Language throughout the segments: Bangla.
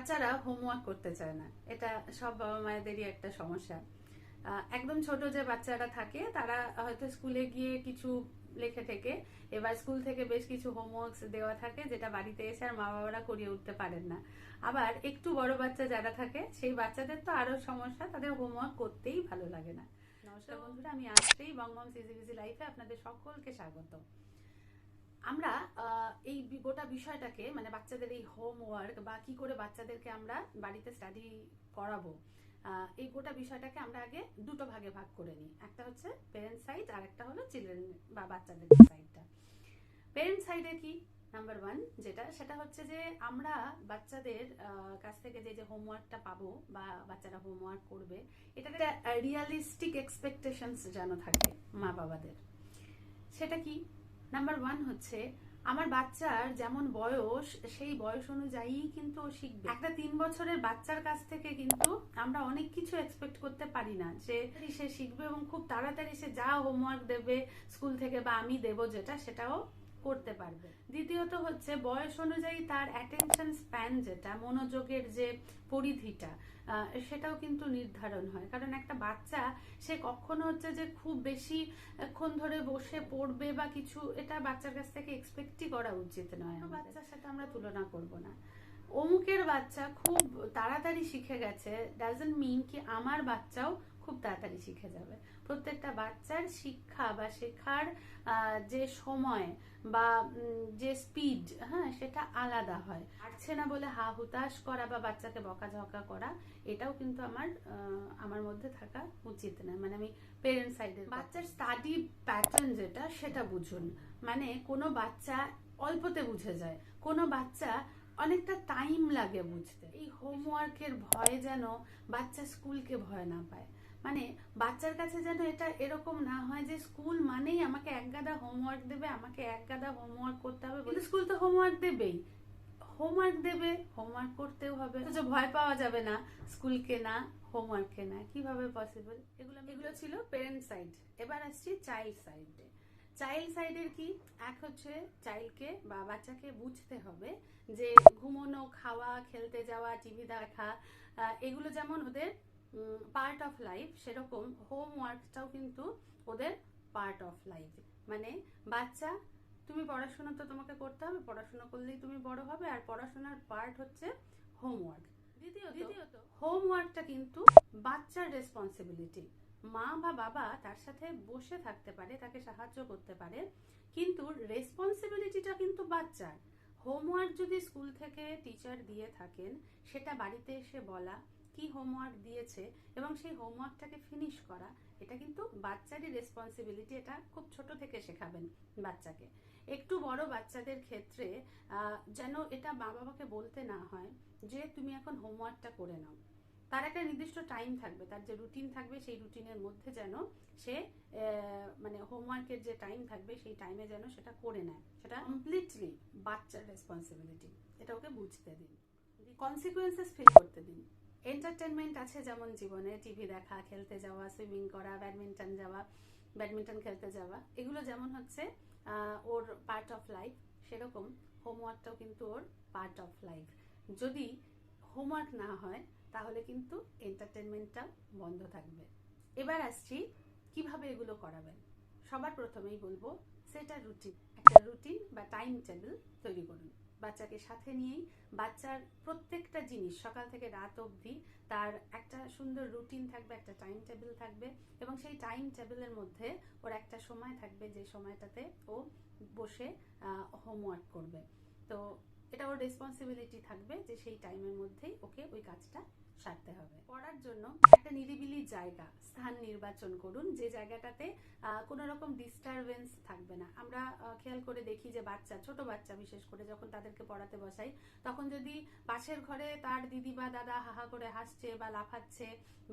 বাচ্চারা হোমওয়ার্ক করতে চায় না, এটা সব বাবা মায়েদেরই একটা সমস্যা। একদম ছোট যে বাচ্চারা থাকে তারা হয়তো স্কুলে গিয়ে কিছু লেখে থেকে, এবার স্কুল থেকে বেশ কিছু হোমওয়ার্ক দেওয়া থাকে যেটা বাড়িতে এসে আর মা বাবারা করিয়ে উঠতে পারেন না। আবার একটু বড় বাচ্চা যারা থাকে সেই বাচ্চাদের তো আরো সমস্যা, তাদের হোমওয়ার্ক করতেই ভালো লাগে না। নমস্কার বন্ধুরা, আমি আসছি বংমম ইজি বিজি লাইফে আপনাদের সকলকে স্বাগত। আমরা এই গোটা বিষয়টাকে মানে বাচ্চাদের এই হোমওয়ার্ক বা কি করে বাচ্চাদেরকে আমরা বাড়িতে স্টাডি করাবো, এই গোটা বিষয়টাকে আমরা আগে দুটো ভাগে ভাগ করে নিই। একটা হচ্ছে পেরেন্ট সাইড আর একটা হলো চিলড্রেন বা বাচ্চাদের সাইডটা। পেরেন্ট সাইডে কি নাম্বার ওয়ান যেটা, সেটা হচ্ছে যে আমরা বাচ্চাদের কাছ থেকে যে হোমওয়ার্কটা পাবো বা বাচ্চারা হোমওয়ার্ক করবে, এটা একটা রিয়ালিস্টিক এক্সপেকটেশনস যেন থাকে মা বাবাদের। সেটা কি? নাম্বার ওয়ান হচ্ছে আমার বাচ্চার যেমন বয়স সেই বয়স অনুযায়ী কিন্তু ও শিখবে। একটা 3 বছরের বাচ্চার কাছ থেকে কিন্তু আমরা অনেক কিছু এক্সপেক্ট করতে পারি না যে সে শিখবে এবং খুব তাড়াতাড়ি সে যা হোমওয়ার্ক দেবে স্কুল থেকে বা আমি দেব যেটা সেটাও করতে পারবে। দ্বিতীয়ত হচ্ছে বয়স অনুযায়ী তার অ্যাটেনশন স্প্যান, যেটা মনোযোগের যে পরিধিটা, সেটাও কিন্তু নির্ধারণ হয়। কারণ একটা বাচ্চা সে কখনো হচ্ছে যে খুব বেশি ক্ষণ ধরে বসে পড়বে বা কিছু, এটা বাচ্চার কাছ থেকে এক্সপেক্টই করা উচিত নয়। বাচ্চার সাথে আমরা তুলনা করব না। অমুকের বাচ্চা খুব তাড়াতাড়ি শিখে গেছে ডাজন্ট মিন কি আমার বাচ্চাও খুব তাড়াতাড়ি শিখে যাবে। প্রত্যেকটা বাচ্চার শিক্ষা বা শেখার যে সময় বা যে স্পিড, হ্যাঁ, সেটা আলাদা হয়। পারছে না বলে হা হুতাশ করা বা বাচ্চাকে বকাঝকা করা, এটাও কিন্তু আমার মধ্যে থাকা উচিত না। মানে আমি পেরেন্ট সাইডের বাচ্চার স্টাডি প্যাটার্ন যেটা, সেটা বুঝুন। মানে কোনো বাচ্চা অল্পতে বুঝে যায়, কোনো বাচ্চা অনেকটা টাইম লাগে বুঝতে। এই হোমওয়ার্কের ভয় যেন বাচ্চা স্কুলকে ভয় না পায়। মানে বাচ্চার কাছে যেন এটা এরকম না হয় যে স্কুল মানেই আমাকে একগাদা হোমওয়ার্ক দেবে, আমাকে একগাদা হোমওয়ার্ক করতে হবে। কিন্তু স্কুল তো হোমওয়ার্ক দেবেই, হোমওয়ার্ক দেবে, হোমওয়ার্ক করতেও হবে। তো ভয় পাওয়া যাবে না স্কুলকে না, হোমওয়ার্ককে না, কিভাবে পসিবল? এগুলো ছিল পেরেন্ট সাইড। এবার আসছি চাইল্ড সাইডে। চাইল্ড সাইডের কি? এক হচ্ছে চাইল্ডকে বা বাচ্চাকে বুঝতে হবে যে ঘুমানো, খাওয়া, খেলতে যাওয়া, টিভি দেখা, এগুলো যেমন ওদের পার্ট অফ লাইফ, সেরকম হোমওয়ার্কটাও কিন্তু ওদের পার্ট অফ লাইফ। মানে বাচ্চা, তুমি পড়াশোনা তো তোমাকে করতে হবে, পড়াশোনা করলেই তুমি বড় হবে, আর পড়াশোনার পার্ট হচ্ছে হোমওয়ার্ক। দ্বিতীয়ত হোমওয়ার্কটা কিন্তু বাচ্চার রেসপন্সিবিলিটি। মা বা বাবা তার সাথে বসে থাকতে পারে, তাকে সাহায্য করতে পারে, কিন্তু রেসপন্সিবিলিটিটা কিন্তু বাচ্চার। হোমওয়ার্ক যদি স্কুল থেকে টিচার দিয়ে থাকেন, সেটা বাড়িতে এসে বলা কি হোমওয়ার্ক দিয়েছে এবং সেই হোমওয়ার্কটাকে ফিনিশ করা, এটা কিন্তু বাচ্চারই রেসপন্সিবিলিটি। এটা খুব ছোট থেকে শেখাবেন বাচ্চাকে। একটু বড় বাচ্চাদের ক্ষেত্রে যেন এটা মা বাবাকে বলতে না হয় যে তুমি এখন হোমওয়ার্কটা করে নাও। তার একটা নির্দিষ্ট টাইম থাকবে, তার যে রুটিন থাকবে সেই রুটিনের মধ্যে যেন সে মানে হোমওয়ার্কের যে টাইম থাকবে সেই টাইমে যেন সেটা করে নেয়। সেটা কমপ্লিটলি বাচ্চার রেসপন্সিবিলিটি, এটা ওকে বুঝতে দিন, কনসিকুয়েন্সেস ফিল করতে দিন। এন্টারটেনমেন্ট আছে যেমন জীবনে, টিভি দেখা, খেলতে যাওয়া, সুইমিং করা, ব্যাডমিন্টন খেলতে যাওয়া, এগুলো যেমন হচ্ছে ওর পার্ট অফ লাইফ, সেরকম হোমওয়ার্কটাও কিন্তু ওর পার্ট অফ লাইফ। যদি হোমওয়ার্ক না হয় তাহলে কিন্তু এন্টারটেনমেন্টটা বন্ধ থাকবে। এবার আসছি কিভাবে এগুলো করাবেন। সবার প্রথমেই বলবো সেটা রুটিন, একটা রুটিন বা টাইম টেবিল তৈরি করুন। বাচ্চাকে সাথে নিয়েই বাচ্চার প্রত্যেকটা জিনিস সকাল থেকে রাত অবধি তার একটা সুন্দর রুটিন থাকবে, একটা টাইম টেবিল থাকবে, এবং সেই টাইম টেবিলের মধ্যে ওর একটা সময় থাকবে যে সময়টাতে ও বসে হোমওয়ার্ক করবে। তো এটা ওর রেসপন্সিবিলিটি থাকবে যে সেই টাইমের মধ্যেই ওকে ওই কাজটা সারতে হবে। পড়ার জন্য একটা নিরিবিলি জায়গা, স্থান নির্বাচন করুন যে জায়গাটাতে কোনো রকম ডিস্টারবেন্স থাকবে না। আমরা খেয়াল করে দেখি যে বাচ্চা, ছোট বাচ্চা বিশেষ করে যখন তাদেরকে পড়াতে বসাই, তখন যদি পাশের ঘরে তার দিদি বা দাদা হাহা করে হাসছে বা লাফাচ্ছে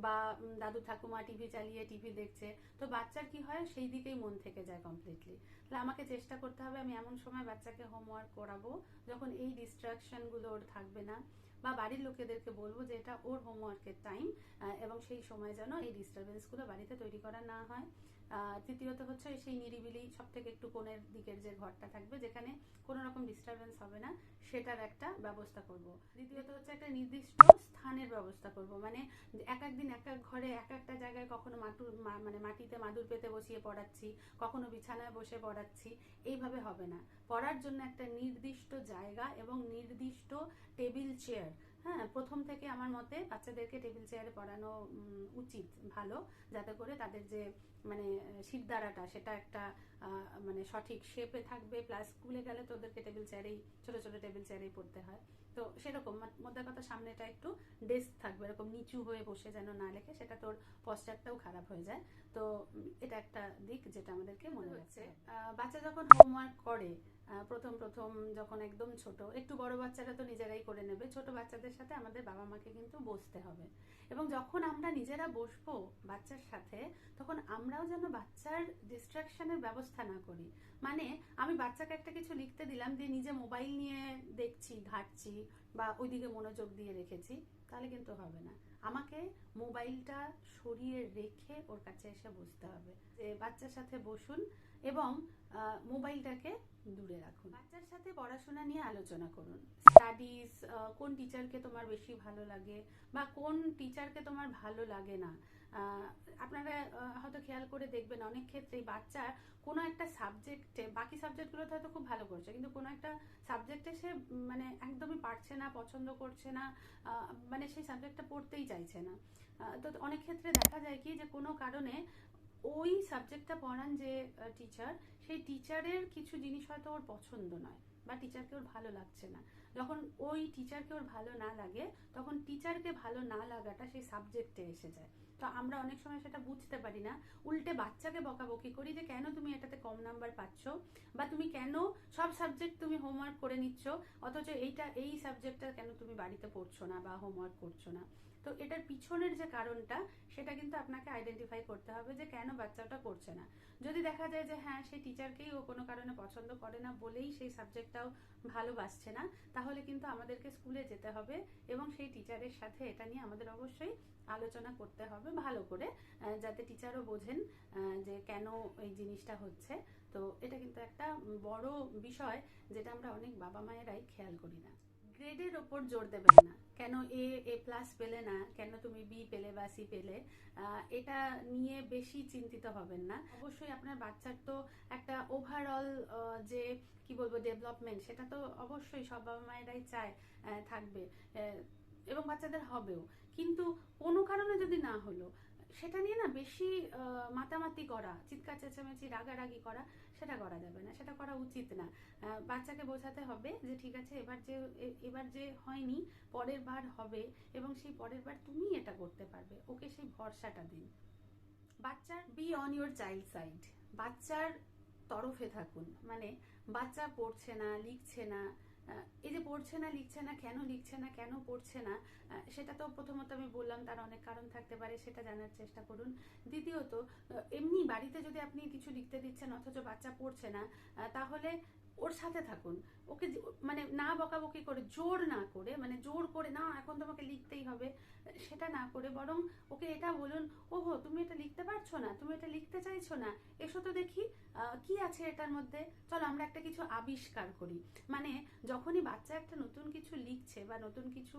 বা দাদু ঠাকুমা টিভি চালিয়ে টিভি দেখছে, তো বাচ্চার কি হয়, সেই দিকেই মন থেকে যায় কমপ্লিটলি। তাহলে আমাকে চেষ্টা করতে হবে আমি এমন সময় বাচ্চাকে হোমওয়ার্ক করাবো যখন এই ডিস্ট্রাকশনগুলো ওর থাকবে না, বা বাড়ির লোকেদেরকে বলবো যে এটা ওর হোমওয়ার্কের টাইম এবং সেই সময় যেন এই ডিস্টারবেন্সগুলো বাড়িতে তৈরি করা না হয়। তৃতীয়ত হচ্ছে সেই নিরিবিলি সব থেকে একটু কোণের দিকের যে ঘরটা থাকবে যেখানে কোনো রকম ডিস্টারবেন্স হবে না, সেটার একটা ব্যবস্থা করব। দ্বিতীয়ত হচ্ছে একটা নির্দিষ্ট স্থানের ব্যবস্থা করব, মানে এক এক দিন এক এক ঘরে এক একটা জায়গায় কখনো মানে মাটিতে মাদুর পেতে বসিয়ে পড়াচ্ছি, কখনো বিছানায় বসে পড়াচ্ছি, এইভাবে হবে না। পড়ার জন্য একটা নির্দিষ্ট জায়গা এবং নির্দিষ্ট টেবিল চেয়ার। হ্যাঁ, প্রথম থেকে আমার মতে বাচ্চাদেরকে টেবিল চেয়ারে পড়ানো উচিত, ভালো, যাতে করে তাদের যে মানে শিরদাঁড়াটা সেটা একটা মানে সঠিক শেপে থাকবে, প্লাস স্কুলে গেলে তো ওদেরকে টেবিল চেয়ারেই, ছোট ছোট টেবিল চেয়ারেই পড়তে হয়। তো সেরকম মধ্যে কথা সামনেটা একটু ডেস্ক থাকবে, এরকম নিচু হয়ে বসে যেন না লেখে, সেটা তোর পশ্চারটাও খারাপ হয়ে যায়। তো এটা একটা দিক যেটা আমাদেরকে মনে রাখছে। বাচ্চা যখন হোমওয়ার্ক করে, প্রথম প্রথম যখন একদম ছোট, একটু বড় বাচ্চারা তো নিজেরাই করে নেবে, ছোট বাচ্চাদের সাথে আমাদের বাবা মাকে কিন্তু বসতে হবে। এবং যখন আমরা নিজেরা বসবো বাচ্চার সাথে, তখন আমরাও যেন বাচ্চার ডিস্ট্রাকশনের ব্যবস্থা না করি। মানে আমি বাচ্চাকে একটা কিছু লিখতে দিলাম, দিয়ে নিজে মোবাইল নিয়ে দেখছি, ঘাঁটছি, বা ওইদিকে মনোযোগ দিয়ে রেখেছি, তাহলে কিন্তু হবে না। আমাকে মোবাইলটা সরিয়ে রেখে ওর কাছে এসে বসতে হবে। যে বাচ্চার সাথে বসুন এবং মোবাইলটাকে দূরে রাখুন। বাচ্চার সাথে পড়াশোনা নিয়ে আলোচনা করুন। স্টাডিজ, কোন টিচারকে তোমার বেশি ভালো লাগে বা কোন টিচারকে তোমার ভালো লাগে না। আপনারা হয়তো খেয়াল করে দেখবেন অনেক ক্ষেত্রেই বাচ্চা কোনো একটা সাবজেক্টে, বাকি সাবজেক্টগুলোতে হয়তো খুব ভালো করছে, কিন্তু কোনো একটা সাবজেক্টে সে মানে একদমই পারছে না, পছন্দ করছে না, মানে সেই সাবজেক্টটা পড়তেই চাইছে না। তো অনেক ক্ষেত্রে দেখা যায় কি যে কোনো কারণে ওই সাবজেক্টটা পড়ান যে টিচার, সেই টিচারের কিছু জিনিস হয়তো ওর পছন্দ নয় বা টিচারকে ওর ভালো লাগছে না। যখন ওই টিচারকে ওর ভালো না লাগে, তখন টিচারকে ভালো না লাগাটা সেই সাবজেক্টে এসে যায়। তো আমরা অনেক সময় সেটা বুঝতে পারি না, উল্টে বাচ্চাকে বকাবকি করি যে কেন তুমি এটাতে কম নাম্বার পাচ্ছ, বা তুমি কেন সব সাবজেক্ট তুমি হোমওয়ার্ক করে নিচ্ছ, অথচ এই সাবজেক্টটা কেন তুমি বাড়িতে পড়ছো না বা হোমওয়ার্ক করছো না। তো এটার পিছনের যে কারণটা, সেটা কিন্তু আপনাকে আইডেন্টিফাই করতে হবে যে কেন বাচ্চাটা করছে না। যদি দেখা যায় যে হ্যাঁ, সেই টিচারকেই ও কোনো কারণে পছন্দ করে না বলেই সেই সাবজেক্টটাও ভালোবাসছে না, তাহলে কিন্তু আমাদেরকে স্কুলে যেতে হবে এবং সেই টিচারের সাথে এটা নিয়ে আমাদের অবশ্যই আলোচনা করতে হবে ভালো করে, যাতে টিচারও বোঝেন যে কেন এই জিনিসটা হচ্ছে। তো এটা কিন্তু একটা বড় বিষয়, যেটা আমরা অনেক বাবা মায়েরাই খেয়াল করি না। গ্রেডের ওপর জোর দেবেন না, কেন এ প্লাস পেলে না, কেন তুমি বি পেলে বা সি পেলে, এটা নিয়ে বেশি চিন্তিত হবেন না। অবশ্যই আপনার বাচ্চার তো একটা ওভারঅল যে কি বলবো ডেভেলপমেন্ট, সেটা তো অবশ্যই সব বাবা মায়েরাই চায় থাকবে, এবং বাচ্চাদের হবেও। কিন্তু কোনো কারণে যদি না হলো, সেটা নিয়ে না বেশি মাতামাতি করা, চিৎকার চেঁচামেচি, রাগারাগি করা, সেটা করা যাবে না, সেটা করা উচিত না। বাচ্চাকে বোঝাতে হবে যে ঠিক আছে, এবার যে হয়নি, পরের বার হবে, এবং সেই পরের বার তুমি এটা করতে পারবে, ওকে সেই ভরসাটা দিন। বাচ্চার be on your child side, বাচ্চার তরফে থাকুন। মানে বাচ্চা পড়ছে না, লিখছে না, এই যে পড়ছে না, লিখছে না, কেন লিখছে না, কেন পড়ছে না, সেটা তো প্রথমত আমি বললাম তার অনেক কারণ থাকতে পারে, সেটা জানার চেষ্টা করুন। দ্বিতীয়ত, এমনি বাড়িতে যদি আপনি কিছু লিখতে দিচ্ছেন অথচ বাচ্চা পড়ছে না, তাহলে ওর সাথে থাকুন। ওকে মানে না বকাবকি করে, জোর না করে, মানে জোর করে না এখন তোমাকে লিখতেই হবে, সেটা না করে বরং ওকে এটা বলুন, ওহো তুমি এটা লিখতে পারছো না, তুমি এটা লিখতে চাইছো না, এসো তো দেখি কি আছে এটার মধ্যে, চলো আমরা একটা কিছু আবিষ্কার করি। মানে যখনই বাচ্চা একটা নতুন কিছু লিখছে বা নতুন কিছু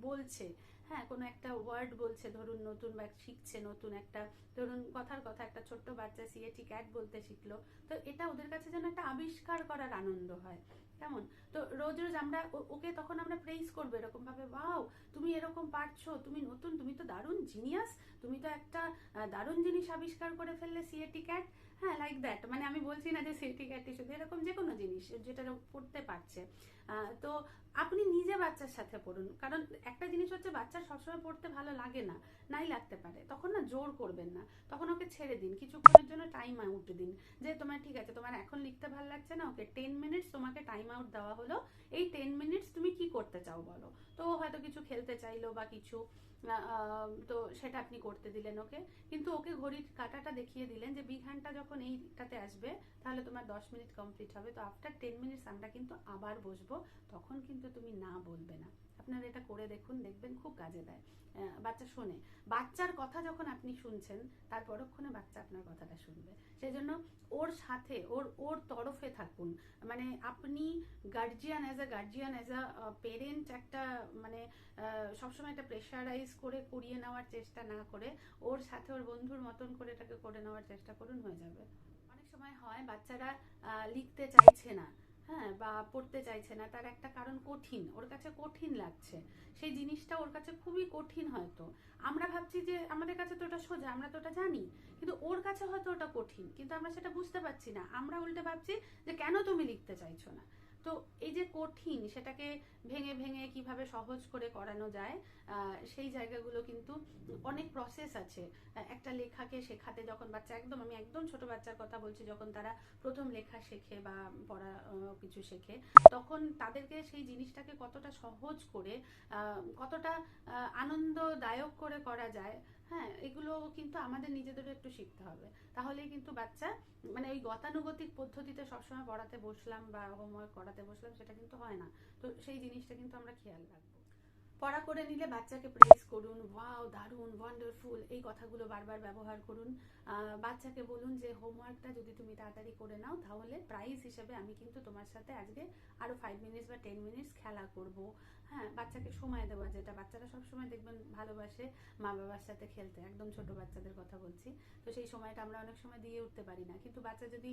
বলছে, হ্যাঁ কোনো একটা ওয়ার্ড বলছে, ধরুন নতুন বা শিখছে, নতুন একটা ধরুন কথার কথা একটা ছোট্ট বাচ্চা সিএটি ক্যাট বলতে শিখলো, তো এটা ওদের কাছে যেন একটা আবিষ্কার করার আনন্দ হয়। কেমন? তো রোজ রোজ আমরা ওকে তখন আমরা প্রেইজ করবো এরকম ভাবে, ওয়াও তুমি এরকম পারছো, তুমি নতুন, তুমি তো দারুণ জিনিয়াস, তুমি তো একটা দারুণ জিনিস আবিষ্কার করে ফেললে সিএটি ক্যাট। হ্যাঁ, লাইক দ্যাট। মানে আমি বলছি না যে সিএটি ক্যাট শুধু, এরকম যে কোনো জিনিস যেটা পড়তে পারছে। তো আপনি নিজে বাচ্চার সাথে পড়ুন, কারণ একটা জিনিস হচ্ছে বাচ্চার সবসময় পড়তে ভালো লাগে না, নাই লাগতে পারে, তখন না জোর করবেন না, তখন ওকে ছেড়ে দিন, কিছুক্ষণের জন্য টাইম আউট দিন, যে তোমার ঠিক আছে, তোমার এখন লিখতে ভালো লাগছে না, ওকে 10 মিনিটস তোমাকে টাইম আউট দেওয়া হলো, এই 10 মিনিটস তুমি কি করতে চাও বলো। তো হয়তো কিছু খেলতে চাইলো বা কিছু, তো সেটা আপনি করতে দিলেন ওকে, কিন্তু ওকে ঘড়ির কাঁটাটা দেখিয়ে দিলেন যে বিঘানটা যখন এইটাতে আসবে তাহলে তোমার 10 মিনিট কমপ্লিট হবে, তো আফটার 10 মিনিটস আমরা কিন্তু আবার বসবো, তখন কিন্তু তুমি না বলবে না। আপনারা এটা করে দেখুন, দেখবেন খুব কাজে দেয়। বাচ্চা শোনে, বাচ্চার কথা যখন আপনি শুনছেন তার পরক্ষণে বাচ্চা আপনার কথাটা শুনবে। সেই জন্য ওর সাথে ওর তরফে থাকুন। মানে আপনি গার্জিয়ান, অ্যাজ আ পেরেন্ট একটা মানে সবসময় একটা প্রেশারাইজ করে করিয়ে নেওয়ার চেষ্টা না করে ওর সাথে ওর বন্ধুর মতন করে এটাকে করে নেওয়ার চেষ্টা করুন, হয়ে যাবে। অনেক সময় হয় বাচ্চারা লিখতে চাইছে না, হ্যাঁ, বা পড়তে চাইছে না, তার একটা কারণ কঠিন, ওর কাছে কঠিন লাগছে, সেই জিনিসটা ওর কাছে খুবই কঠিন। হয়তো আমরা ভাবছি যে আমাদের কাছে তো ওটা সোজা, আমরা তো ওটা জানি, কিন্তু ওর কাছে হয়তো ওটা কঠিন, কিন্তু আমরা সেটা বুঝতে পারছি না। আমরা উল্টে ভাবছি যে কেন তুমি লিখতে চাইছো না। তো এই যে কঠিন, সেটাকে ভেঙে ভেঙে কিভাবে সহজ করে করানো যায়, সেই জায়গাগুলো কিন্তু অনেক প্রসেস আছে। একটা লেখাকে শেখাতে যখন বাচ্চা আমি একদম ছোট বাচ্চার কথা বলছি, যখন তারা প্রথম লেখা শেখে বা পড়া কিছু শেখে, তখন তাদেরকে সেই জিনিসটাকে কতটা সহজ করে কতটা আনন্দদায়ক করে করা যায়, হ্যাঁ, এগুলো কিন্তু আমাদের নিজেদেরও একটু শিখতে হবে। তাহলেই কিন্তু বাচ্চা মানে ওই গতানুগতিক পদ্ধতিতে সবসময় পড়াতে বসলাম বা হোমওয়ার্ক করাতে বসলাম, সেটা কিন্তু হয় না। তো সেই জিনিসটা কিন্তু আমরা খেয়াল রাখবো। পড়া করে নিলে বাচ্চাকে প্রেজ করুন, ওয়াও, দারুণ, ওয়ান্ডারফুল, এই কথাগুলো বারবার ব্যবহার করুন। বাচ্চাকে বলুন যে হোমওয়ার্কটা যদি তুমি তাড়াতাড়ি করে নাও তাহলে প্রাইজ হিসেবে আমি কিন্তু তোমার সাথে আজকে আরো 5 মিনিটস বা 10 মিনিটস খেলা করব। হ্যাঁ, বাচ্চাকে সময় দেওয়া, যেটা বাচ্চারা সবসময় দেখবেন ভালোবাসে মা বাবার সাথে খেলতে, একদম ছোট বাচ্চাদের কথা বলছি। তো সেই সময়টা আমরা অনেক সময় দিয়ে উঠতে পারি না, কিন্তু বাচ্চা যদি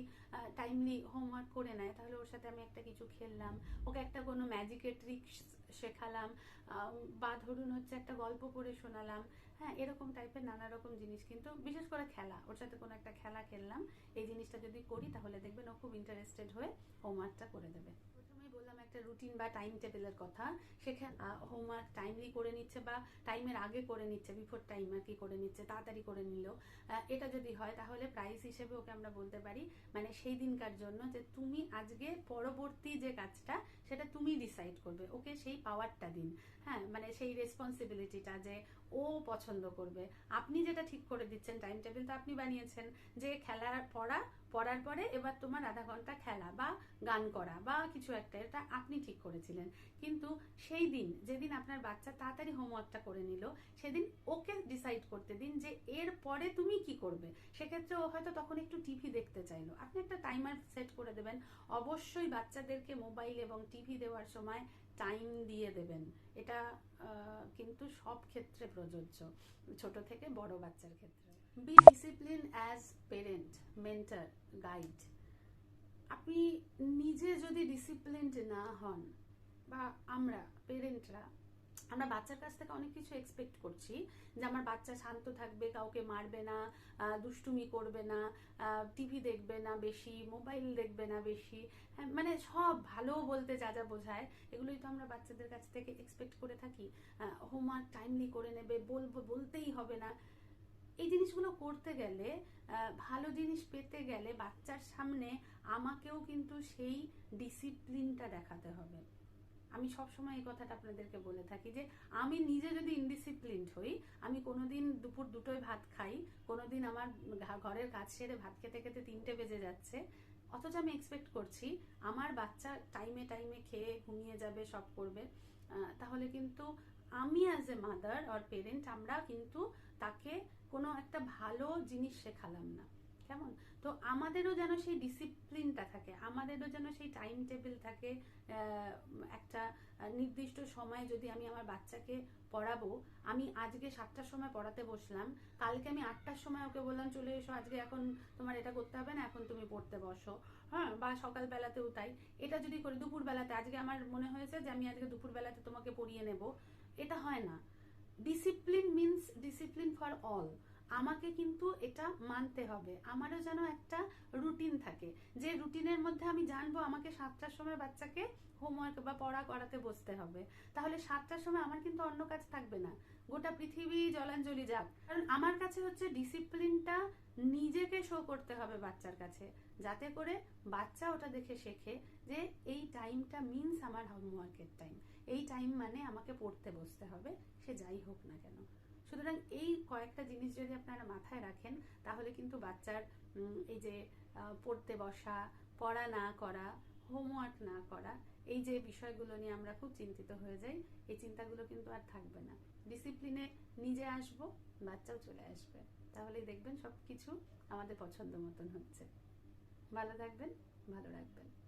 টাইমলি হোমওয়ার্ক করে নেয় তাহলে ওর সাথে আমি একটা কিছু খেললাম, ওকে একটা কোনো ম্যাজিকের ট্রিক শেখালাম, বা ধরুন হচ্ছে একটা গল্প পড়ে শোনালাম, হ্যাঁ, এরকম টাইপের নানা রকম জিনিস, কিন্তু বিশেষ করে খেলা, ওর সাথে কোনো একটা খেলা খেললাম, এই জিনিসটা যদি করি তাহলে দেখবেন ও খুব ইন্টারেস্টেড হয়ে হোমওয়ার্কটা করে দেবে। প্রথমেই বললাম একটা রুটিন বা টাইম টেবিলের কথা, সেখানে হোমওয়ার্ক টাইমলি করে নিচ্ছে বা টাইমের আগে করে নিচ্ছে, বিফোর টাইম আর কি করে নিচ্ছে, তাড়াতাড়ি করে নিল, এটা যদি হয় তাহলে প্রাইজ হিসেবে ওকে আমরা বলতে পারি মানে সেই দিনকার জন্য যে তুমি আজকে পরবর্তী যে কাজটা সেটা তুমি ডিসাইড করবে, ওকে সেই পাওয়ারটা দিন। হ্যাঁ, মানে সেই রেসপন্সিবিলিটিটা যে ও পছন্দ করবে। আপনি যেটা ঠিক করে দিচ্ছেন, টাইম টেবিল তো আপনি বানিয়েছেন যে পড়ার পরে এবার তোমার আধা ঘন্টা খেলা বা গান করা বা কিছু একটা, এটা আপনি ঠিক করেছিলেন। কিন্তু সেই দিন যেদিন আপনার বাচ্চা তাড়াতাড়ি হোমওয়ার্কটা করে নিল, সেদিন ওকে ডিসাইড করতে দিন যে এর পরে তুমি কি করবে। সেক্ষেত্রে ও হয়তো তখন একটু টিভি দেখতে চাইলো, আপনি একটা টাইমার সেট করে দেবেন। অবশ্যই বাচ্চাদেরকে মোবাইল এবং টিভি দেওয়ার সময় টাইম দিয়ে দেবেন, এটা কিন্তু সব ক্ষেত্রে প্রযোজ্য, ছোট থেকে বড় বাচ্চার ক্ষেত্রে। Be discipline as parent, mentor, guide. আপনি নিজে যদি ডিসিপ্লিনড না হন, বা আমরা পেরেন্টরা আমরা বাচ্চার কাছ থেকে অনেক কিছু এক্সপেক্ট করছি যে আমার বাচ্চা শান্ত থাকবে, কাউকে মারবে না, দুষ্টুমি করবে না, টিভি দেখবে না বেশি, মোবাইল দেখবে না বেশি, হ্যাঁ, মানে সব ভালো বলতে যা যা বোঝায় এগুলোই তো আমরা বাচ্চাদের কাছ থেকে এক্সপেক্ট করে থাকি। হোমওয়ার্ক টাইমলি করে নেবে, বলতেই হবে না। এই জিনিসগুলো করতে গেলে, ভালো জিনিস পেতে গেলে বাচ্চার সামনে আমাকেও কিন্তু সেই ডিসিপ্লিনটা দেখাতে হবে। আমি সবসময় এই কথাটা আপনাদেরকে বলে থাকি যে আমি নিজে যদি ইনডিসিপ্লিনড হই, আমি কোনোদিন দুপুর 2টোয় ভাত খাই, কোনোদিন আমার ঘরের কাজ সেরে ভাত খেতে খেতে 3টে বেজে যাচ্ছে, অথচ আমি এক্সপেক্ট করছি আমার বাচ্চা টাইমে টাইমে খেয়ে ঘুমিয়ে যাবে, সব করবে, তাহলে কিন্তু আমি as a mother or parent আমরা কিন্তু তাকে কোনো একটা ভালো জিনিস শেখালাম না। কেমন? তো আমাদেরও যেন সেই ডিসিপ্লিনটা থাকে, আমাদেরও যেন সেই টাইম টেবিল থাকে। একটা নির্দিষ্ট সময় যদি আমি আমার বাচ্চাকে পড়াবো, আমি আজকে 7টার সময় পড়াতে বসলাম, কালকে আমি 8টার সময় ওকে বললাম চলে এসো, আজকে এখন তোমার এটা করতে হবে না, এখন তুমি পড়তে বসো, হ্যাঁ, বা সকালবেলাতেও তাই। এটা যদি করি দুপুরবেলাতে, আজকে আমার মনে হয়েছে যে আমি আজকে দুপুরবেলাতে তোমাকে পড়িয়ে নেব, এটা হয় না। Discipline means discipline for all. আমাকে কিন্তু এটা মানতে হবে, আমারও যেন একটা রুটিন থাকে, যে রুটিনের মধ্যে আমি জানবো আমাকে 7টার সময় বাচ্চাকে হোমওয়ার্ক বা পড়া করাতে বসতে হবে, তাহলে 7টার সময় আমার কিন্তু অন্য কাজ থাকবে না, গোটা পৃথিবী জলাঞ্জলি যাক, কারণ আমার কাছে হচ্ছে ডিসিপ্লিনটা নিজেকে শো করতে হবে বাচ্চার কাছে, যাতে করে বাচ্চা ওটা দেখে শেখে যে এই টাইমটা মিন্স আমার হোমওয়ার্কের টাইম, এই টাইম মানে আমাকে পড়তে বসতে হবে, সে যাই হোক না কেন। সুতরাং এই কয়েকটা জিনিস যদি আপনারা মাথায় রাখেন, তাহলে কিন্তু বাচ্চার এই যে পড়তে বসা, পড়া না করা, হোমওয়ার্ক না করা, এই যে বিষয়গুলো নিয়ে আমরা খুব চিন্তিত হয়ে যাই, এই চিন্তাগুলো কিন্তু আর থাকবে না। ডিসিপ্লিনে নিজে আসবো, বাচ্চাও চলে আসবে, তাহলেই দেখবেন সবকিছু আমাদের পছন্দ মতন হচ্ছে। ভালো থাকবেন, ভালো রাখবেন।